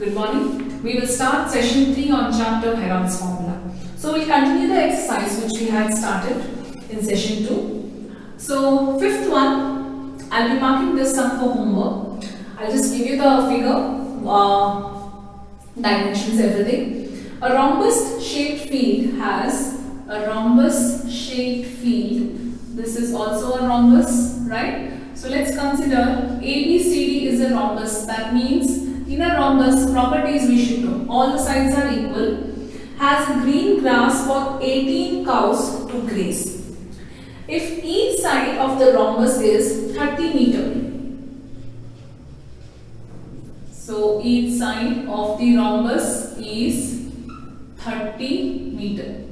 Good morning. We will start session 3 on chapter Heron's formula. So we'll continue the exercise which we had started in session 2. So fifth one, I'll be marking this sum for homework. I'll just give you the figure, dimensions, everything. A rhombus shaped field has a rhombus shaped field. This is also a rhombus, right? So let's consider ABCD is a rhombus. That means in a rhombus, properties we should know. All the sides are equal. Has green grass for 18 cows to graze. If each side of the rhombus is 30 meter. So each side of the rhombus is 30 meter.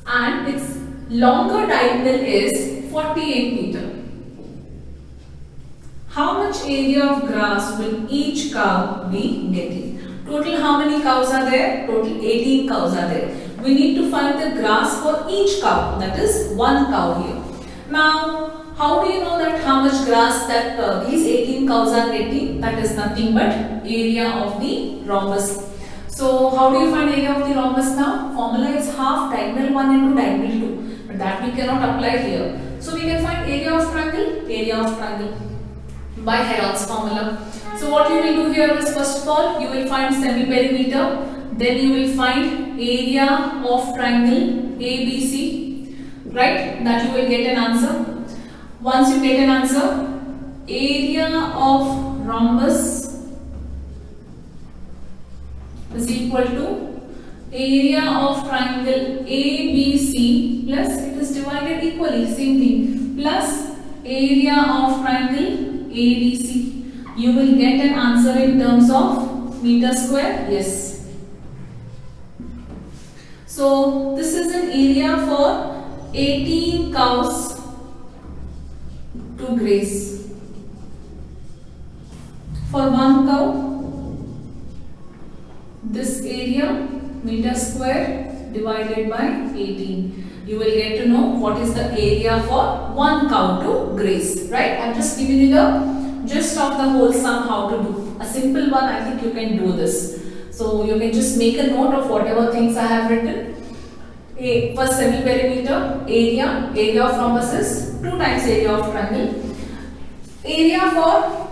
And its longer diagonal is 48 meter. How much area of grass will each cow be getting? Total how many cows are there? Total 18 cows are there. We need to find the grass for each cow, that is one cow here. Now, how do you know that how much grass that these 18 cows are getting? That is nothing but area of the rhombus. So, how do you find area of the rhombus now? Formula is half diagonal 1 into diagonal 2. But that we cannot apply here. So, we can find area of triangle by Heron's formula. So what you will do here is, first of all, you will find semi-perimeter, then you will find area of triangle ABC, right? That you will get an answer. Once you get an answer, area of rhombus is equal to area of triangle ABC plus, it is divided equally, same thing, plus area of triangle ADC. You will get an answer in terms of meter square. Yes. So this is an area for 18 cows to graze. For one cow, this area meter square divided by 18. You will get to know what is the area for one cow to graze, right? I have just given you the gist of the whole sum, how to do. A simple one, I think you can do this. So you can just make a note of whatever things I have written. First semi-perimeter, area of rhombus is 2 times area of triangle. Area for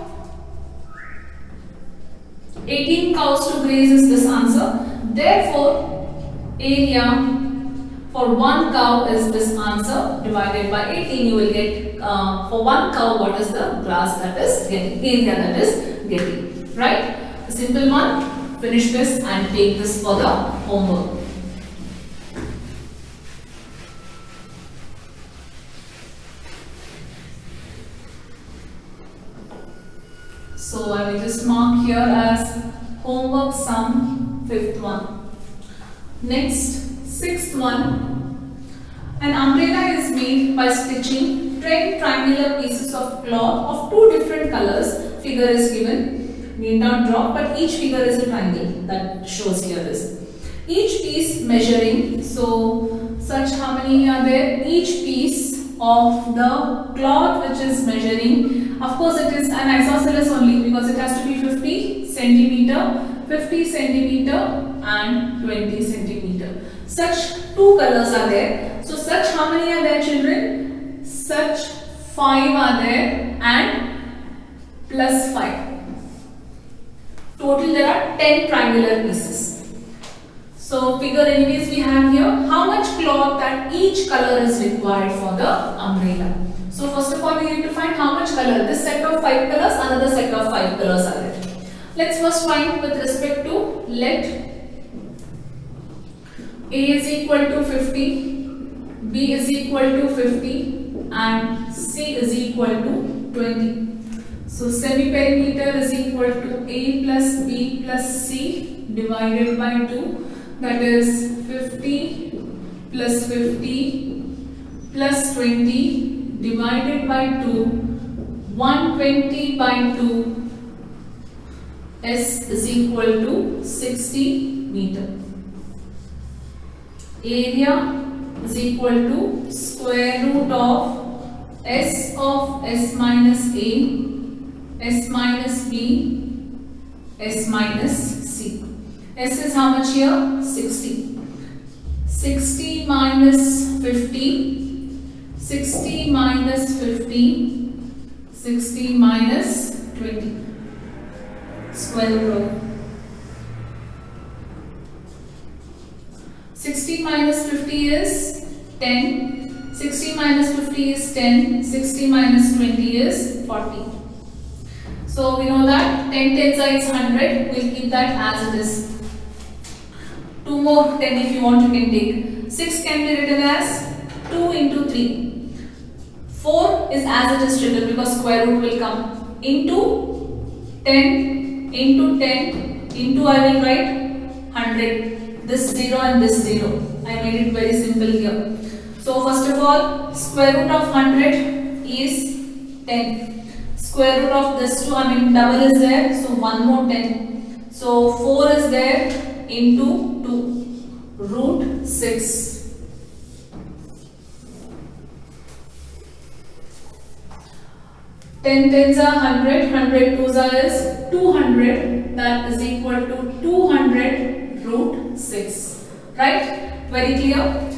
18 cows to graze is this answer. Therefore, area for one cow is this answer divided by 18. You will get for one cow what is the grass that is getting, area that is getting, right? A simple one. Finish this and take this for the homework. So I will just mark here as homework sum, fifth one. Next, sixth one. An umbrella is made by stitching 10 triangular pieces of cloth of 2 different colors. Figure is given. Need not draw, but each figure is a triangle that shows here this. Each piece measuring. So, such how many are there? Each piece of the cloth which is measuring. Of course, it is an isosceles only because it has to be 50 centimeter, 50 centimeter, and 20 centimeter. Such 2 colors are there. So such how many are there, children? Such 5 are there and plus 5. Total there are 10 triangular pieces. So figure anyways we have here. How much cloth that each color is required for the umbrella. So first of all we need to find how much color. This set of 5 colors, another set of 5 colors are there. Let's first find with respect to, let A is equal to 50, B is equal to 50 and C is equal to 20. So semi-perimeter is equal to A plus B plus C divided by 2, that is 50 plus 50 plus 20 divided by 2, 120 by 2, S is equal to 60 meter. Area is equal to square root of S minus A, S minus B S minus C. S is how much here? 60. 60 minus 50. 60 minus 50. 60 minus 20. Square root of 60 minus 50 is 10. 60 minus 50 is 10. 60 minus 20 is 40. So we know that 10 tens is 100. We'll keep that as it is. 2 more 10 if you want you can take. 6 can be written as 2 into 3. 4 is as it is written because square root will come. Into 10 into 10 into I will write 100. This 0 and this 0. I made it very simple here. So first of all, square root of 100 is 10. Square root of this 2, I mean double is there, so 1 more 10. So 4 is there into 2, root 6. Ten tens are 100, 100 twos are is 200, that is equal to 200 root 6. Right? Very clear?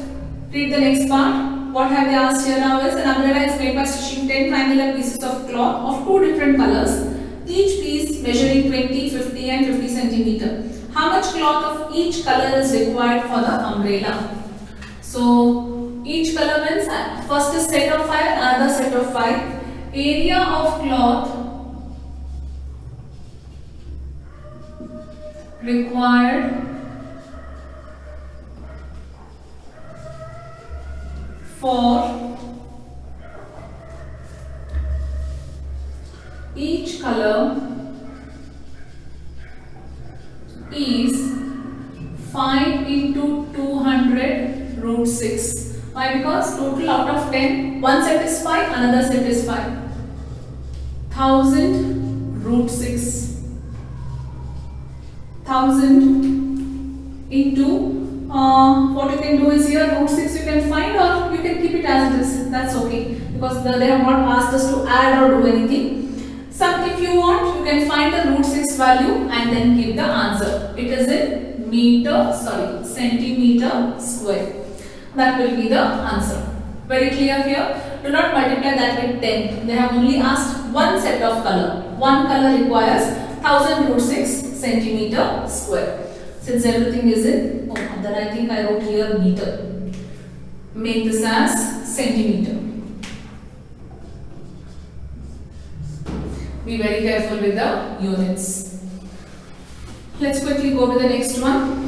Read the next part. What have they asked here now is an umbrella is made by stitching 10 triangular pieces of cloth of 2 different colors, each piece measuring 20, 50 and 50 centimeter. How much cloth of each color is required for the umbrella? So each color means first is set of 5, another set of 5. Area of cloth required for each color is 5 into 200 root 6. Why? Because total out of 10, one set is 5, another set is 5. 1000 root 6. 1000 into what you can do is here root 6 you can find, or you can keep it as it is. That's okay because they have not asked us to add or do anything. If you want, you can find the root 6 value and then give the answer. It is in centimeter square. That will be the answer. Very clear here. Do not multiply that with 10. They have only asked one set of color. One color requires 1000 root 6 centimeter square. Since everything is in, then I think I wrote here meter. Make this as centimeter. Be very careful with the units. Let's quickly go to the next one.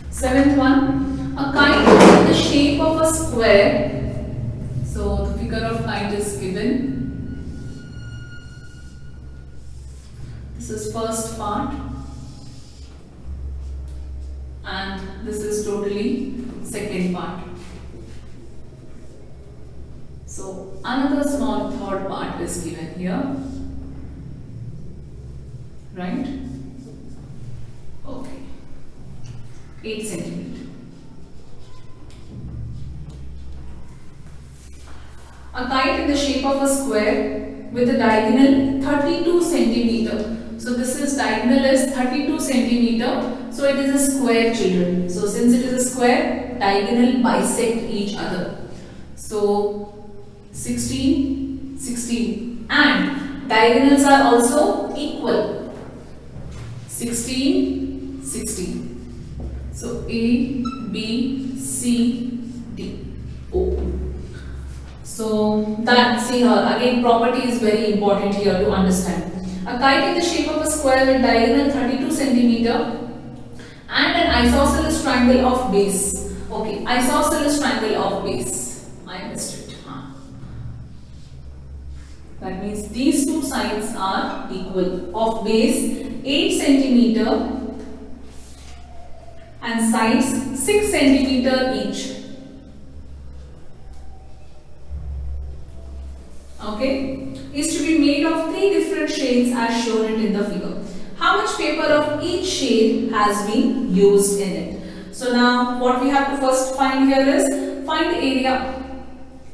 Seventh one, a kite in the shape of a square. So the figure of kite is given. This is first part and this is totally second part. So another small third part is given here. Right? Okay. 8 centimeter. A kite in the shape of a square with a diagonal 32 centimeter. So this is diagonal is 32 centimeter. So it is a square, children. So since it is a square, diagonal bisect each other. So 16, 16 and diagonals are also equal. 16, 16. So A, B, C, D, O. So that, see here, again property is very important here to understand. A kite in the shape of a square with diagonal 32 centimeter and an isosceles triangle of base. Okay, isosceles triangle of base. I missed it. That means these two sides are equal. Of base 8 centimeter and sides 6 centimeter each. Okay, is to be made of 3 different shades as shown it in the figure. how much paper of each shade has been used in it. So now what we have to first find here is find the area.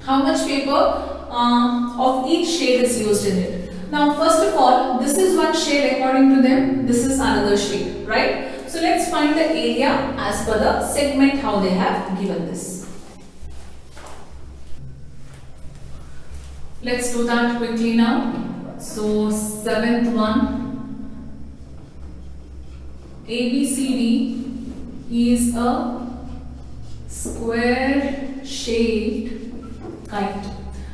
How much paper of each shade is used in it. Now first of all, this is one shade according to them, this is another shade, right? So let's find the area as per the segment how they have given this. Let's do that quickly now. So 7th one, ABCD is a square shaped kite.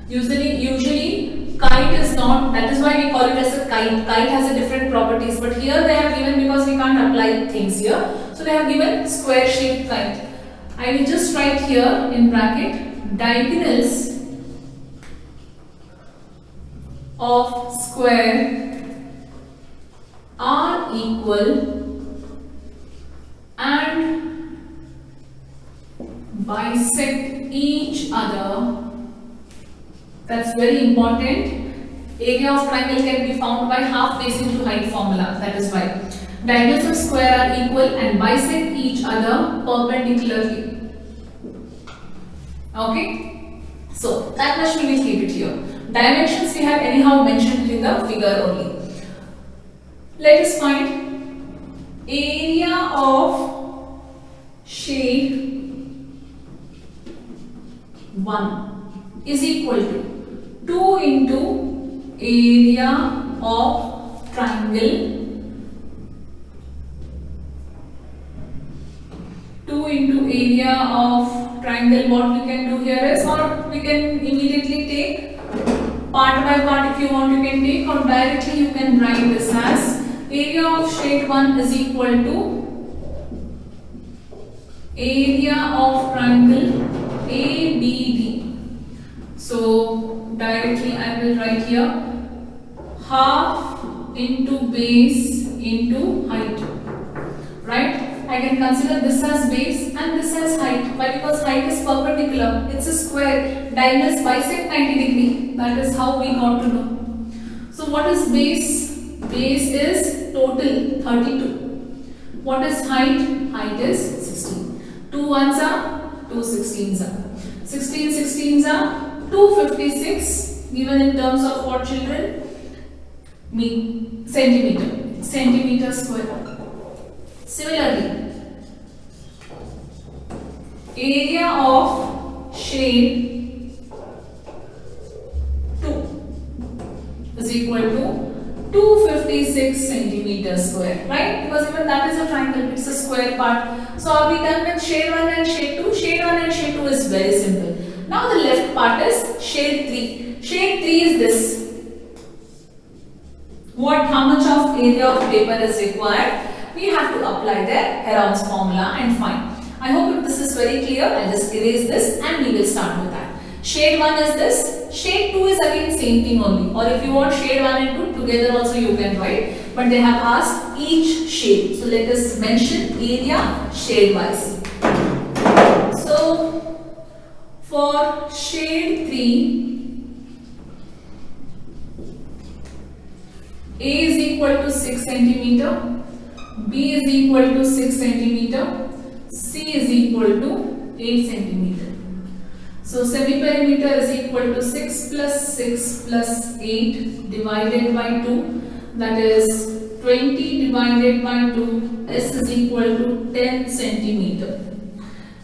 Usually kite is not, that is why we call it as a kite. Kite has a different properties, but here they have given, because we can't apply things here, so they have given square shaped kite. I will just write here in bracket, diagonals of square are equal and bisect each other. That's very important. Area of triangle can be found by half base into height formula. That is why diagonals of square are equal and bisect each other perpendicularly. Okay, so that much we will keep it here. Dimensions we have anyhow mentioned in the figure only. Let us find area of shade 1 is equal to 2 into area of triangle 2 into area of triangle. What we can do here is, or we can immediately take part by part. If you want, you can take, or directly you can write this as area of shade 1 is equal to area of triangle ABD. So directly I will write here half into base into height, right? I can consider this as base and this as height. Why? Because height is perpendicular. It's a square. Diagonals bisect 90 degree. That is how we got to know. So what is base? Base is total 32. What is height? Height is 16. 2 ones are 2 16s are. 16 16s are 256. Given in terms of what, children? Centimeter square. Similarly, area of shade 2 is equal to 256 centimeters square, right? Because even that is a triangle, it's a square part. So are we done with shade 1 and shade 2? Shade 1 and shade 2 is very simple. Now the left part is shade 3. Shade 3 is this. How much of area of paper is required? We have to apply the Heron's formula and find. I hope if this is very clear. I'll just erase this and we will start with that. Shade 1 is this. Shade 2 is again same thing only. Or if you want shade 1 and 2 together also you can write. But they have asked each shade. So let us mention area shade wise. So for shade 3, A is equal to 6 centimeter, B is equal to 6 centimeter, C is equal to 8 centimeter. So semi-perimeter is equal to 6 plus 8 divided by 2, that is 20 divided by 2, S is equal to 10 centimeter.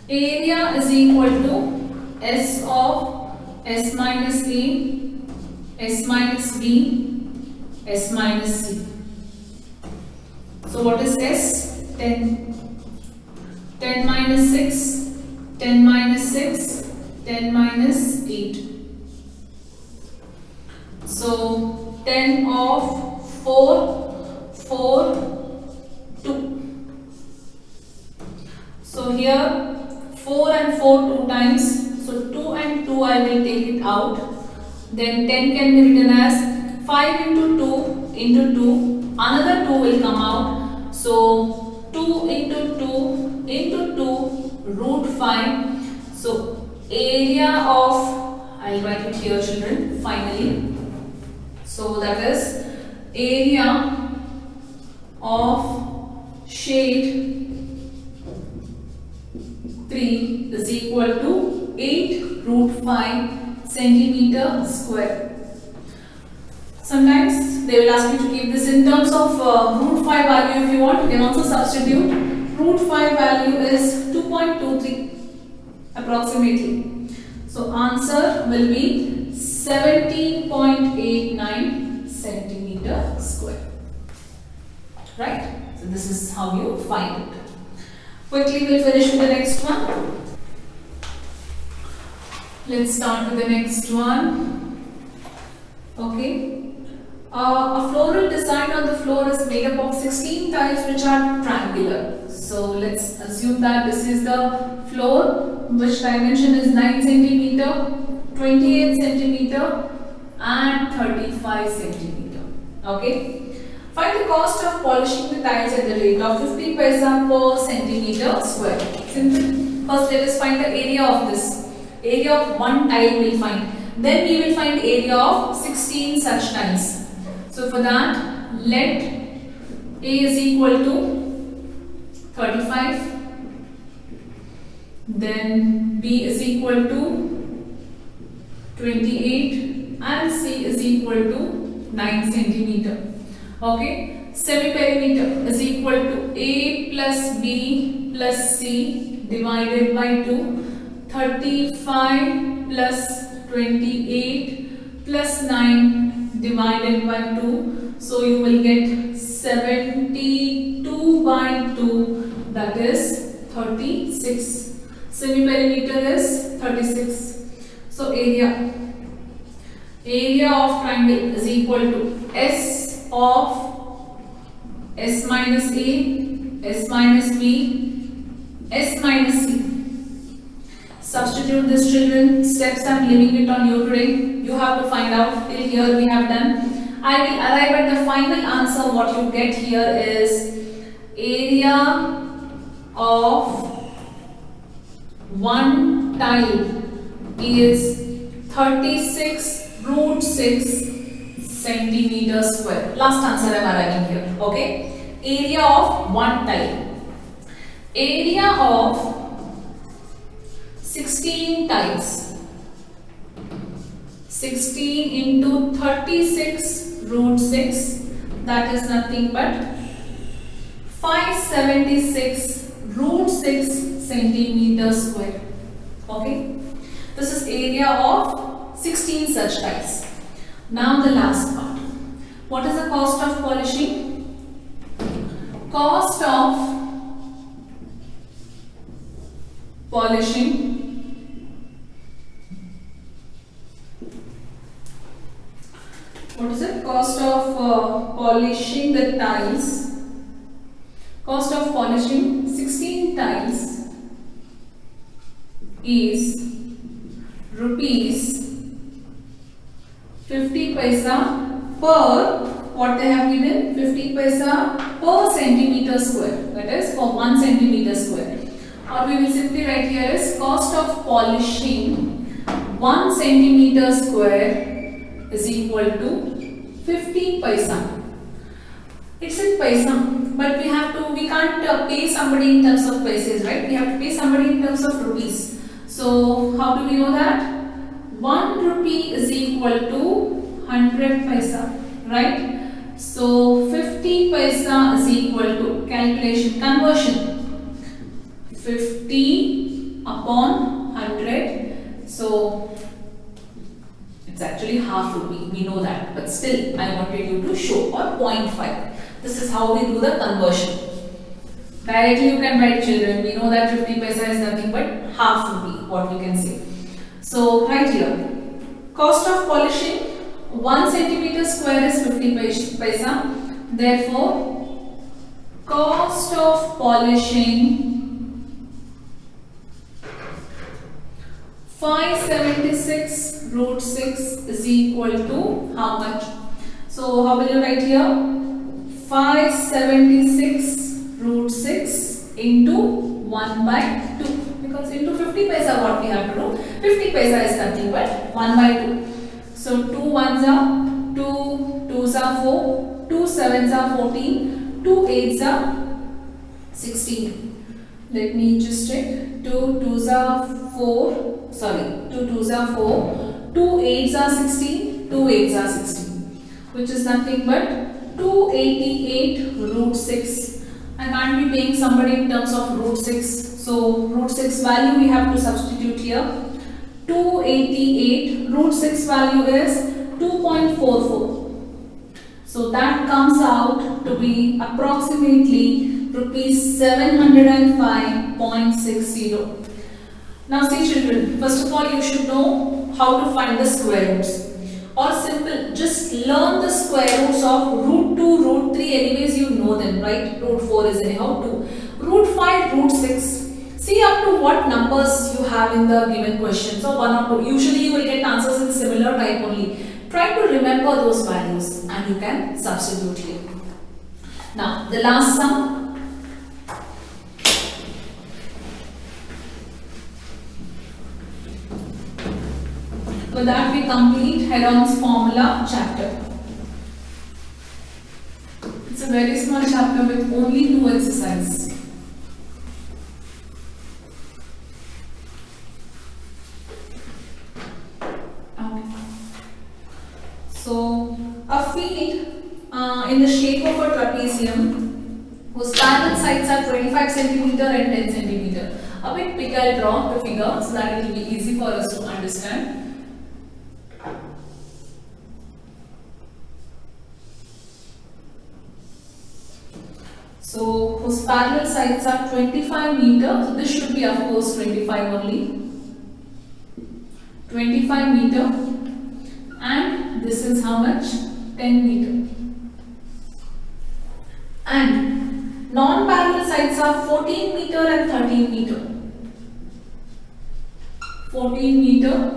Area is equal to S of S minus A, S minus B, S minus C. So what is S? 10. 10 minus 6, 10 minus 6, 10 minus 8. So 10 of 4, 4, 2. So here 4 and 4 2 times. So 2 and 2 I will take it out. Then 10 can be written as 5 into 2 into 2. Another 2 will come out. So 2 into 2 into 2 root 5. So area of, I'll write it here children finally. So that is area of shade 3 is equal to 8 root 5 centimeter square. Sometimes they will ask you to keep this in terms of root 5 value. If you want, you can also substitute. Root 5 value is 2.23 approximately. So answer will be 17.89 centimeter square. Right? So this is how you find it. Quickly we'll finish with the next one. Let's start with the next one. Okay. A floral design on the floor is made up of 16 tiles which are triangular. So let's assume that this is the floor, which dimension is 9 centimeter, 28 centimeter and 35 centimeter. Okay. Find the cost of polishing the tiles at the rate of 50 paisa per centimeter square. Simple. First let us find the area of this. Area of one tile we will find. Then we will find area of 16 such tiles. So for that, let A is equal to 35. Then B is equal to 28 and C is equal to 9 centimeter. Okay, semi-perimeter is equal to A plus B plus C divided by 2. 35 plus 28 plus 9 divided by 2. So you will get 72 by 2, that is 36. Semi-perimeter is 36. So area of triangle is equal to S of S minus A, S minus B, S minus C. Substitute this, children. Steps I am leaving it on you today. You have to find out. Till here we have done. I will arrive at the final answer. What you get here is area of one tile is 36 root 6 centimeter square. Last answer I am arriving here. Okay. Area of one tile. Area of 16 tiles. 16 into 36 root 6, that is nothing but 576 root 6 centimeter square. Okay. This is area of 16 such tiles. Now the last part. What is the cost of polishing? Cost of polishing what is it? Cost of polishing the tiles. Cost of polishing 16 tiles is rupees 50 paisa per, what they have given, 50 paisa per centimeter square, that is for 1 centimeter square. Or we will simply write here is cost of polishing 1 centimeter square is equal to 50 paisa. It's in paisa, but we can't pay somebody in terms of paisas, right? We have to pay somebody in terms of rupees. So how do we know that? 1 rupee is equal to 100 paisa, right? So 50 paisa is equal to, calculation, conversion, 50 upon 100. So it's actually half rupee, we know that, but still I wanted you to show, or 0.5. This is how we do the conversion. Directly you can write, children, we know that 50 paisa is nothing but half rupee, what we can say. So right here, cost of polishing 1 centimeter square is 50 paisa. Therefore, cost of polishing 576 root 6 is equal to how much? So how will you write here? 576 root 6 into 1 by 2, because into 50 paisa what we have to do? 50 paisa is nothing but 1 by 2. So 2 ones are 2, 2s are 4, 2 sevens are 14, 2 8s are 16. Let me just check. 2 2s are 4. Sorry, 2 2s are 4. 2 8s are 16. 2 8s are 16, which is nothing but 288 root 6. I can't be paying somebody in terms of root 6. So root 6 value we have to substitute here. 288 root 6 value is 2.44. So that comes out to be approximately rupees 705.60. Now see children, first of all you should know how to find the square roots. Or simple, just learn the square roots of root 2, root 3, anyways you know them, right? Root 4 is anyhow 2. Root 5, root 6. See up to what numbers you have in the given question. So 1 or 2. Usually you will get answers in similar type only. Try to remember those values and you can substitute here. Now the last sum. With that we complete Heron's formula chapter. It's a very small chapter with only 2 exercises. So, a field in the shape of a trapezium whose parallel sides are 25 cm and 10 cm. A bit big, I'll draw the figure so that it will be easy for us to understand. So, whose parallel sides are 25 meter. So, this should be of course 25 only. 25 meter. And this is how much? 10 meter. And non-parallel sides are 14 meter and 13 meter. 14 meter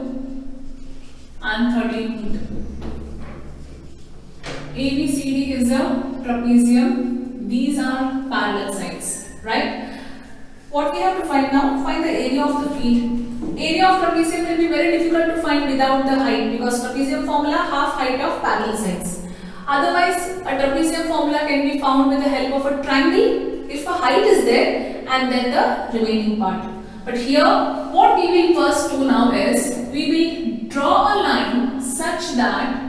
and 13 meter. ABCD is a trapezium. These are parallel sides, right? What we have to find now? Find the area of the field. Area of trapezium will be very difficult to find without the height, because trapezium formula half height of parallel sides. Otherwise, a trapezium formula can be found with the help of a triangle if a height is there and then the remaining part. But here, what we will first do now is, we will draw a line such that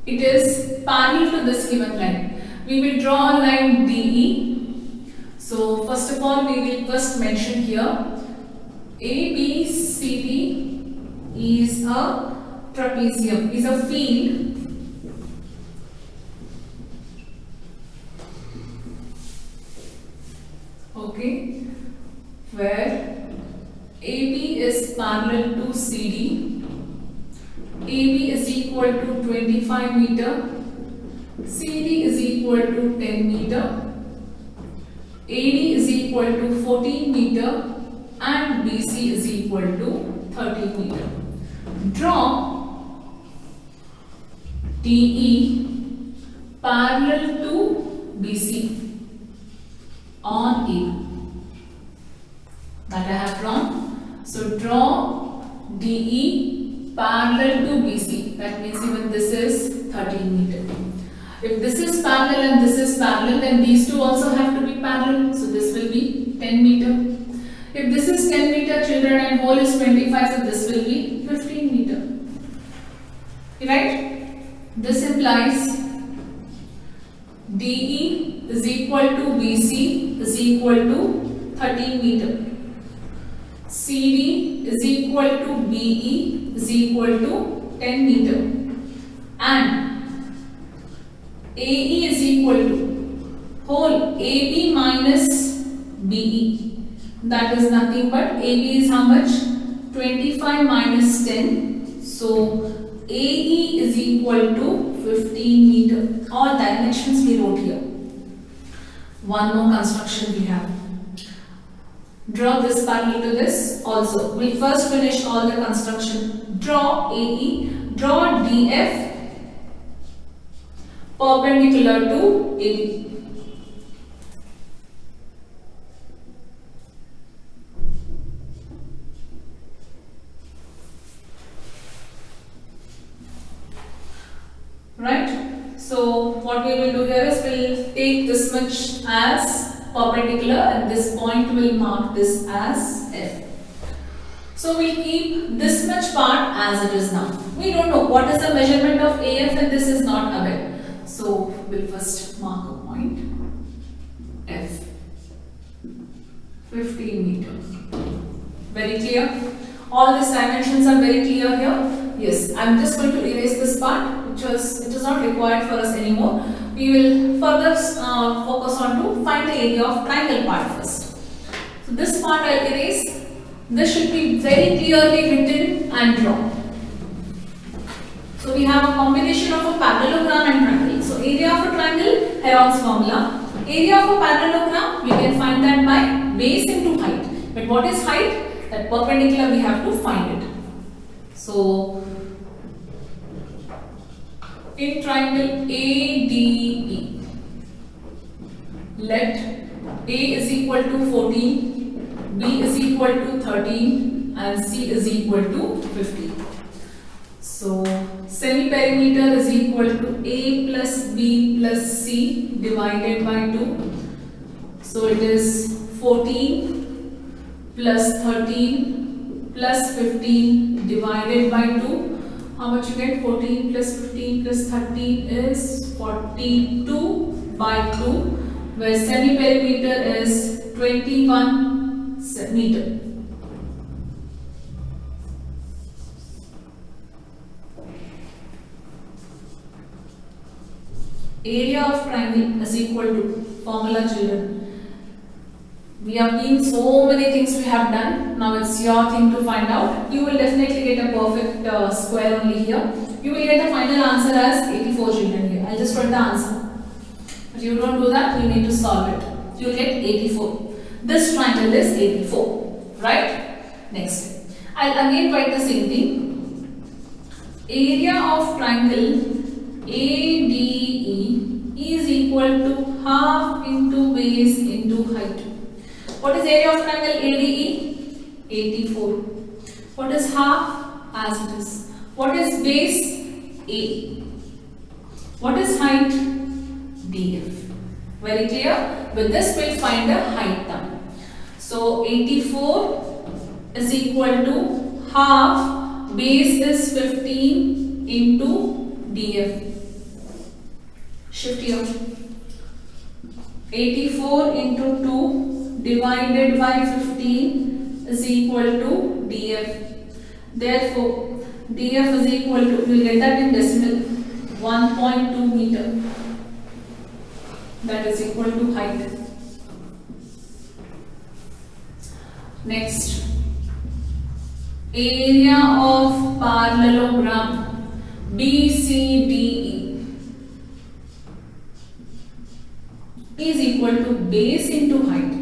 it is parallel to this given line. We will draw a line DE. So, first of all, we will first mention here ABCD is a trapezium, is a field okay, where AB is parallel to CD, AB is equal to 25 meter, CD is equal to 10 meter, AD is equal to 14 meter, and BC is equal to 30 meter. Draw DE parallel to BC on A. That I have drawn. So draw DE parallel to BC. That means even this is 13 meter. If this is parallel and this is parallel, then these two also have to be parallel. So this will be 10 meter. If this is 10 meter, children, and whole is 25, so this will be 15 meter. Right? This implies DE is equal to BC is equal to 13 meter. CD is equal to BE is equal to 10 meter. And AE is equal to whole AB minus BE. That is nothing but AB is how much? 25 minus 10. So AE is equal to 15 meter. All dimensions we wrote here. One more construction we have. Draw this parallel to this also. We'll first finish all the construction. Draw AE. Draw DF perpendicular to AB. Right? So what we will do here is we'll take this much as perpendicular and this point will mark this as F. So we'll keep this much part as it is now. We don't know what is the measurement of AF and this is not aware. So we'll first mark a point F. 15 meters. Very clear? All these dimensions are very clear here. Yes, I'm just going to erase this part which it is not required for us anymore. We will further focus on to find the area of triangle part first. So this part I'll erase. This should be very clearly written and drawn. So we have a combination of a parallelogram and triangle. So area of a triangle, Heron's formula. Area of a parallelogram, we can find that by base into height. But what is height? That perpendicular we have to find it. So in triangle ADE, let A is equal to 14, B is equal to 13 and C is equal to 15. So semi-perimeter is equal to A plus B plus C divided by 2. So it is 14 plus 13 plus 15 divided by 2. How much you get? 14 plus 15 plus 13 is 42 by 2, where semi-perimeter is 21 meter. Area of triangle is equal to formula, children. We have been so many things we have done. Now it's your thing to find out. You will definitely get a perfect square only here. You will get the final answer as 84, children here. I'll just write the answer. But you don't do that, you need to solve it. You will get 84. This triangle is 84. Right? Next. I'll again write the same thing. Area of triangle ADE is equal to half into base into height. What is area of triangle ADE? 84. What is half? As it is. What is base? A. What is height? DF. Very clear? With this we'll find the height term. So 84 is equal to half, base is 15 into DF. Shift here. 84 into 2 divided by 15 is equal to DF. Therefore, DF is equal to, you will get that in decimal, 1.2 meter. That is equal to height. Next, area of parallelogram BCDE is equal to base into height.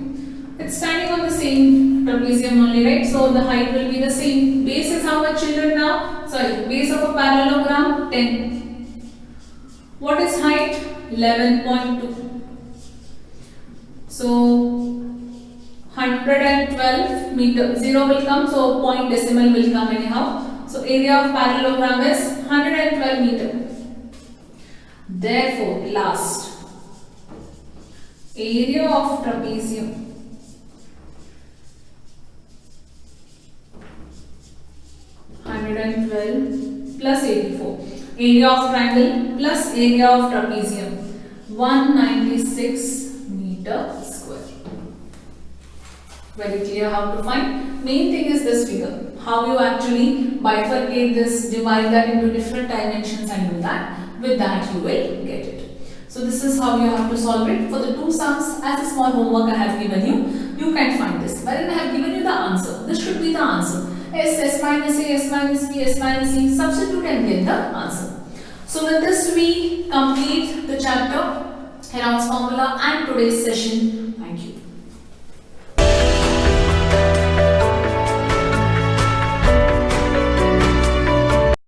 It's standing on the same trapezium only, right? So the height will be the same. Base is how much, children, now? Sorry, base of a parallelogram 10. What is height? 11.2. So 112 meter. 0 will come, so point decimal will come anyhow. So area of parallelogram is 112 meter. Therefore, last, area of trapezium plus 84. Area of triangle plus area of trapezium 196 meter square. Very clear how to find. Main thing is this figure. How you actually bifurcate this, divide that into different dimensions and do that. With that you will get it. So this is how you have to solve it. For the two sums, as a small homework I have given you, you can find this. Wherein I have given you the answer. This should be the answer. S minus A, S minus B, S minus C. Substitute and get the answer. So with this we complete the chapter, Heron's formula and today's session